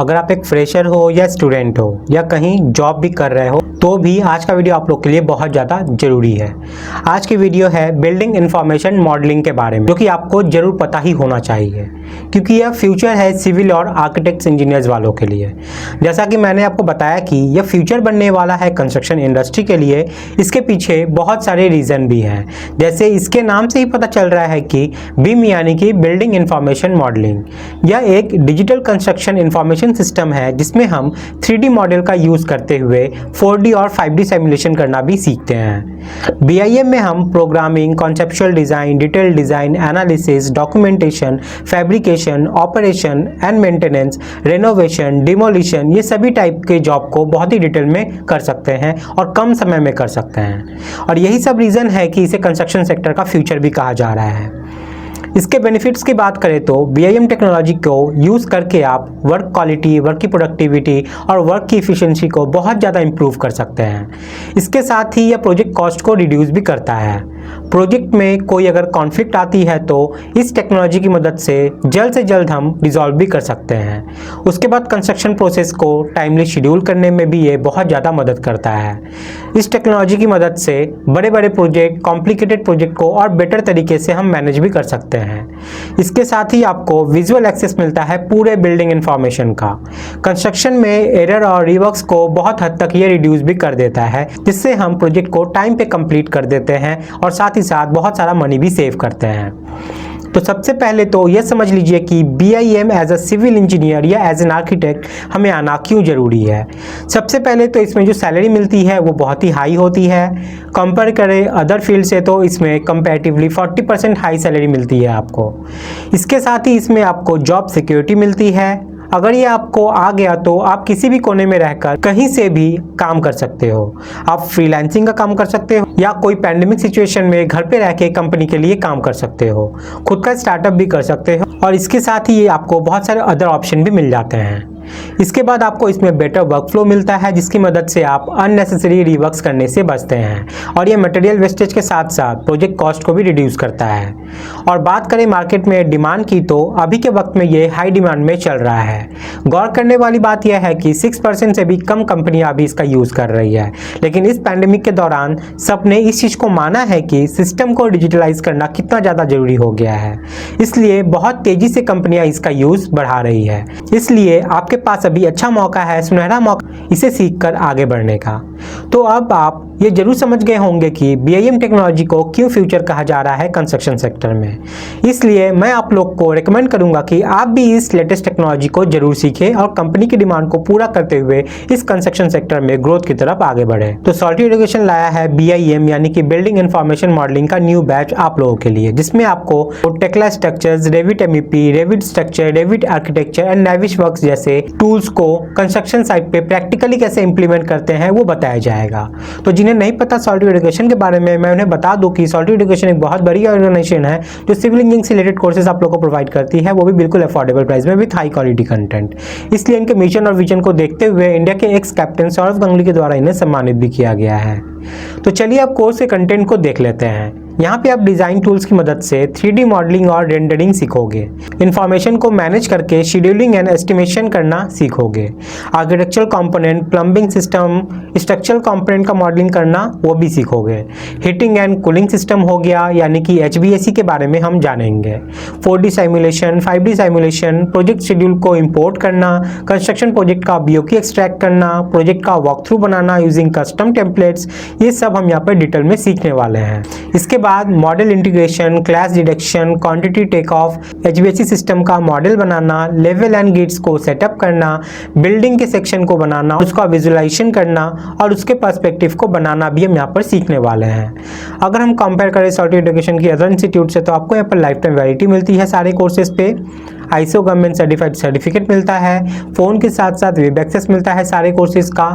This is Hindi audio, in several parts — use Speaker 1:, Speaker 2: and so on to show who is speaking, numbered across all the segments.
Speaker 1: अगर आप एक फ्रेशर हो या स्टूडेंट हो या कहीं जॉब भी कर रहे हो तो भी आज का वीडियो आप लोग के लिए बहुत ज़्यादा ज़रूरी है। आज की वीडियो है बिल्डिंग इंफॉर्मेशन मॉडलिंग के बारे में, जो कि आपको ज़रूर पता ही होना चाहिए क्योंकि यह फ्यूचर है सिविल और आर्किटेक्ट्स इंजीनियर्स वालों के लिए। जैसा कि मैंने आपको बताया कि यह फ्यूचर बनने वाला है कंस्ट्रक्शन इंडस्ट्री के लिए, इसके पीछे बहुत सारे रीज़न भी हैं। जैसे इसके नाम से ही पता चल रहा है कि बीम यानी कि बिल्डिंग इंफॉर्मेशन मॉडलिंग, यह एक डिजिटल कंस्ट्रक्शन इंफॉर्मेशन सिस्टम है जिसमें हम 3D मॉडल का यूज़ करते हुए 4D और 5D सिमुलेशन करना भी सीखते हैं। BIM में हम programming, conceptual design, detail design, analysis, documentation, fabrication, operation and maintenance, renovation, demolition, ये सभी टाइप के जॉब को बहुत ही डिटेल में कर सकते हैं और कम समय में कर सकते हैं। और यही सब रीज़न है कि इसे कंस्ट्रक्शन सेक्टर का फ्यूचर भी कहा जा रहा है। इसके बेनिफिट्स की बात करें तो BIM टेक्नोलॉजी को यूज़ करके आप वर्क क्वालिटी, वर्क की प्रोडक्टिविटी और वर्क की इफ़िशिएंसी को बहुत ज़्यादा इंप्रूव कर सकते हैं। इसके साथ ही यह प्रोजेक्ट कॉस्ट को रिड्यूस भी करता है। प्रोजेक्ट में कोई अगर कॉन्फ्लिक्ट आती है तो इस टेक्नोलॉजी की मदद से जल्द हम रिजॉल्व भी कर सकते हैं। उसके बाद कंस्ट्रक्शन प्रोसेस को टाइमली शेड्यूल करने में भी ये बहुत ज़्यादा मदद करता है। इस टेक्नोलॉजी की मदद से बड़े बड़े प्रोजेक्ट, कॉम्प्लिकेटेड प्रोजेक्ट को और बेटर तरीके से हम मैनेज भी कर सकते हैं। इसके साथ ही आपको विजुअल एक्सेस मिलता है पूरे बिल्डिंग इंफॉर्मेशन का। कंस्ट्रक्शन में एरर और रिवर्क्स को बहुत हद तक ये रिड्यूस भी कर देता है, जिससे हम प्रोजेक्ट को टाइम पे कंप्लीट कर देते हैं और साथ ही साथ बहुत सारा मनी भी सेव करते हैं। तो सबसे पहले तो यह समझ लीजिए कि BIM as a civil engineer या एज एन आर्किटेक्ट हमें आना क्यों ज़रूरी है। सबसे पहले तो इसमें जो सैलरी मिलती है वो बहुत ही हाई होती है। कंपेयर करें अदर फील्ड से तो इसमें कंपैरेटिवली 40% हाई सैलरी मिलती है आपको। इसके साथ ही इसमें आपको जॉब सिक्योरिटी मिलती है। अगर ये आपको आ गया तो आप किसी भी कोने में रहकर कहीं से भी काम कर सकते हो। आप फ्रीलांसिंग का काम कर सकते हो या कोई पैंडेमिक सिचुएशन में घर पे रह के कंपनी के लिए काम कर सकते हो, खुद का स्टार्टअप भी कर सकते हो और इसके साथ ही ये आपको बहुत सारे अदर ऑप्शन भी मिल जाते हैं। इसके बाद आपको इसमें बेटर वर्कफ्लो मिलता है जिसकी मदद से आप अननेसेसरी रिवर्क्स करने से बचते हैं और ये मटेरियल वेस्टेज के साथ साथ प्रोजेक्ट कॉस्ट को भी रिड्यूस करता है। और बात करें मार्केट में डिमांड की तो अभी के वक्त में ये हाई डिमांड में चल रहा है। गौर करने वाली बात यह है कि 6% से भी कम कंपनियां अभी इसका यूज़ कर रही है, लेकिन इस पैंडेमिक के दौरान सबने इस चीज़ को माना है कि सिस्टम को डिजिटलाइज करना कितना ज़्यादा ज़रूरी हो गया है, इसलिए बहुत तेज़ी से कंपनियाँ इसका यूज़ बढ़ा रही है। इसलिए आपके पास अभी अच्छा मौका है, सुनहरा मौका इसे सीखकर आगे बढ़ने का। तो अब आप ये जरूर समझ गए होंगे कि BIM टेक्नोलॉजी को क्यों फ्यूचर कहा जा रहा है कंस्ट्रक्शन सेक्टर में। इसलिए मैं आप लोग को रेकमेंड करूंगा कि आप भी इस लेटेस्ट टेक्नोलॉजी को जरूर सीखें और कंपनी की डिमांड को पूरा करते हुए इस कंस्ट्रक्शन सेक्टर में ग्रोथ की तरफ आगे बढ़े। तो सॉल्टी एजुकेशन लाया है BIM यानी कि बिल्डिंग इंफॉर्मेशन मॉडलिंग का न्यू बैच आप लोगों के लिए, जिसमें आपको Tekla Structures, Revit MEP, Revit Structure, Revit Architecture and Navisworks जैसे टूल्स को कंस्ट्रक्शन साइट पे प्रैक्टिकली कैसे इंप्लीमेंट करते हैं वो बताया जाएगा। तो जिन्हें नहीं पता सॉल्टी एजुकेशन के बारे में, मैं उन्हें बता दूं कि सॉल्टी एजुकेशन एक बहुत बड़ी ऑर्गेनाइजेशन है जो सिविल इंजीनियरिंग से रिलेटेड कोर्सेज आप लोगों को प्रोवाइड करती है, वो भी बिल्कुल अफोर्डेबल प्राइस में विद हाई क्वालिटी कंटेंट। इसलिए इनके मिशन और विजन को देखते हुए इंडिया के एक्स कैप्टन सौरभ गंगुली के द्वारा इन्हें सम्मानित भी किया गया है। तो चलिए अब कोर्स के कंटेंट को देख लेते हैं। यहाँ पे आप डिज़ाइन टूल्स की मदद से 3D मॉडलिंग और रेंडरिंग सीखोगे। इंफॉर्मेशन को मैनेज करके शेड्यूलिंग एंड एस्टिमेशन करना सीखोगे। Architectural component, plumbing system, structural component का मॉडलिंग करना वो भी सीखोगे। हीटिंग एंड कूलिंग सिस्टम हो गया यानी कि HVAC के बारे में हम जानेंगे। 4D simulation, 5D simulation, project schedule को इम्पोर्ट करना, कंस्ट्रक्शन प्रोजेक्ट का BOQ एक्सट्रैक्ट करना, प्रोजेक्ट का वॉक थ्रू बनाना यूजिंग कस्टम टेम्पलेट्स, ये सब हम यहाँ पर डिटेल में सीखने वाले हैं। इसके बाद model integration, class deduction, quantity take off, HVAC system का मॉडल बनाना, लेवल एंड गेट्स को सेटअप करना, बिल्डिंग के सेक्शन को बनाना, उसका विजुअलाइजेशन करना और उसके पर्सपेक्टिव को बनाना भी हम यहाँ पर सीखने वाले हैं। अगर हम कंपेयर करें सॉल्टी एजुकेशन की अदर इंस्टीट्यूट से तो आपको यहाँ पर लाइफ टाइम वैलिडिटी मिलती है सारे कोर्सेज पे। ISO गवर्नमेंट सर्टिफाइड सर्टिफिकेट मिलता है, फ़ोन के साथ साथ वेब एक्सेस मिलता है सारे कोर्सेज का।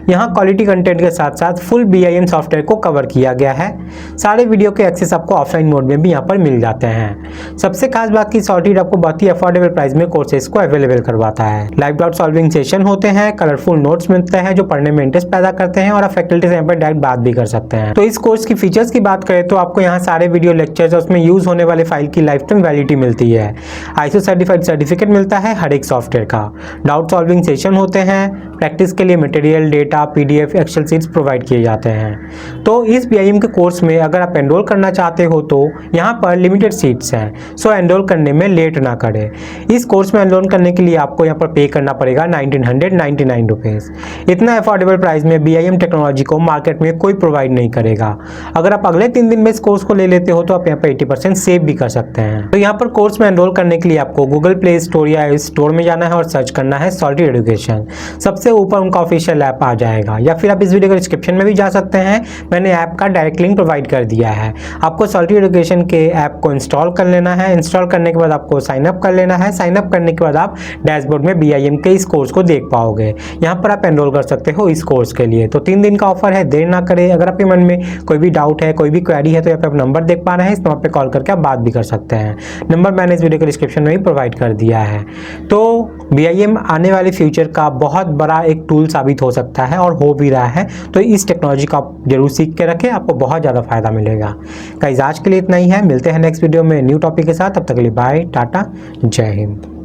Speaker 1: यहाँ क्वालिटी कंटेंट के साथ साथ फुल BIM सॉफ्टवेयर को कवर किया गया है। सारे वीडियो के एक्सेस आपको ऑफलाइन मोड में भी यहाँ पर मिल जाते हैं। सबसे खास बात की सॉल्टी आपको बहुत ही अफोर्डेबल प्राइस में कोर्सेज को अवेलेबल करवाता है। लाइव डाउट सॉल्विंग सेशन होते हैं, कलरफुल नोट्स मिलते हैं जो पढ़ने में इंटरेस्ट पैदा करते हैं और आप फैकल्टी से यहाँ पर डायरेक्ट बात भी कर सकते हैं। तो इस कोर्स की फीचर्स की बात करें तो आपको यहाँ सारे वीडियो लेक्चर्स और उसमें यूज होने वाले फाइल की लाइफ टाइम वैलिडिटी मिलती है। ISO सर्टिफाइड सर्टिफिकेट मिलता है हर एक सॉफ्टवेयर का। डाउट सॉल्विंग सेशन होते हैं, प्रैक्टिस के लिए material, data, PDF, excel sheets provide किए जाते हैं। तो इस बीआईएम के कोर्स में अगर आप एनरोल करना चाहते हो तो यहाँ पर लिमिटेड सीट्स हैं, सो एनरोल करने में लेट ना करें। इस कोर्स में एनरोल करने के लिए आपको यहाँ पर पे करना पड़ेगा 1999 रुपीज़। इतना अफोर्डेबल प्राइस में बीआईएम टेक्नोलॉजी को मार्केट में कोई प्रोवाइड नहीं करेगा। अगर आप अगले 3 दिन में इस कोर्स को ले लेते हो तो आप यहाँ पर 80% सेव भी कर सकते हैं। तो यहाँ पर कोर्स में एनरोल करने के लिए आपको गूगल प्ले स्टोर या स्टोर में जाना है और सर्च करना है सॉलिड एजुकेशन। सबसे ऊपर उनका ऑफिशियल ऐप आ जाएगा, या फिर आप इस वीडियो के डिस्क्रिप्शन में भी जा सकते हैं, मैंने ऐप का डायरेक्ट लिंक प्रोवाइड कर दिया है। आपको सॉलिड एजुकेशन के ऐप को इंस्टॉल कर लेना है। इंस्टॉल करने के बाद आपको साइन अप कर लेना है। साइन अप करने के बाद आप डैशबोर्ड में बीआईएम के इस कोर्स को देख पाओगे। यहाँ पर आप एनरोल कर सकते हो इस कोर्स के लिए। तो 3 दिन का ऑफर है, देर ना करें। अगर आपके मन में कोई भी डाउट है, कोई भी क्वेरी है तो यहाँ पे आप नंबर देख पा रहे हैं, इस नंबर पे कॉल करके आप बात भी कर सकते हैं। नंबर मैंने इस वीडियो के डिस्क्रिप्शन में भी प्रोवाइड कर दिया है। तो बीआईएम आने वाले फ्यूचर का बहुत बड़ा एक टूल साबित हो सकता है और हो भी रहा है। तो इस टेक्नोलॉजी को आप जरूर सीख के रखें, आपको बहुत ज़्यादा फायदा मिलेगा। गाइस आज के लिए इतना ही है, मिलते हैं नेक्स्ट वीडियो में न्यू टॉपिक के साथ। तब तक के लिए बाय, टाटा, जय हिंद।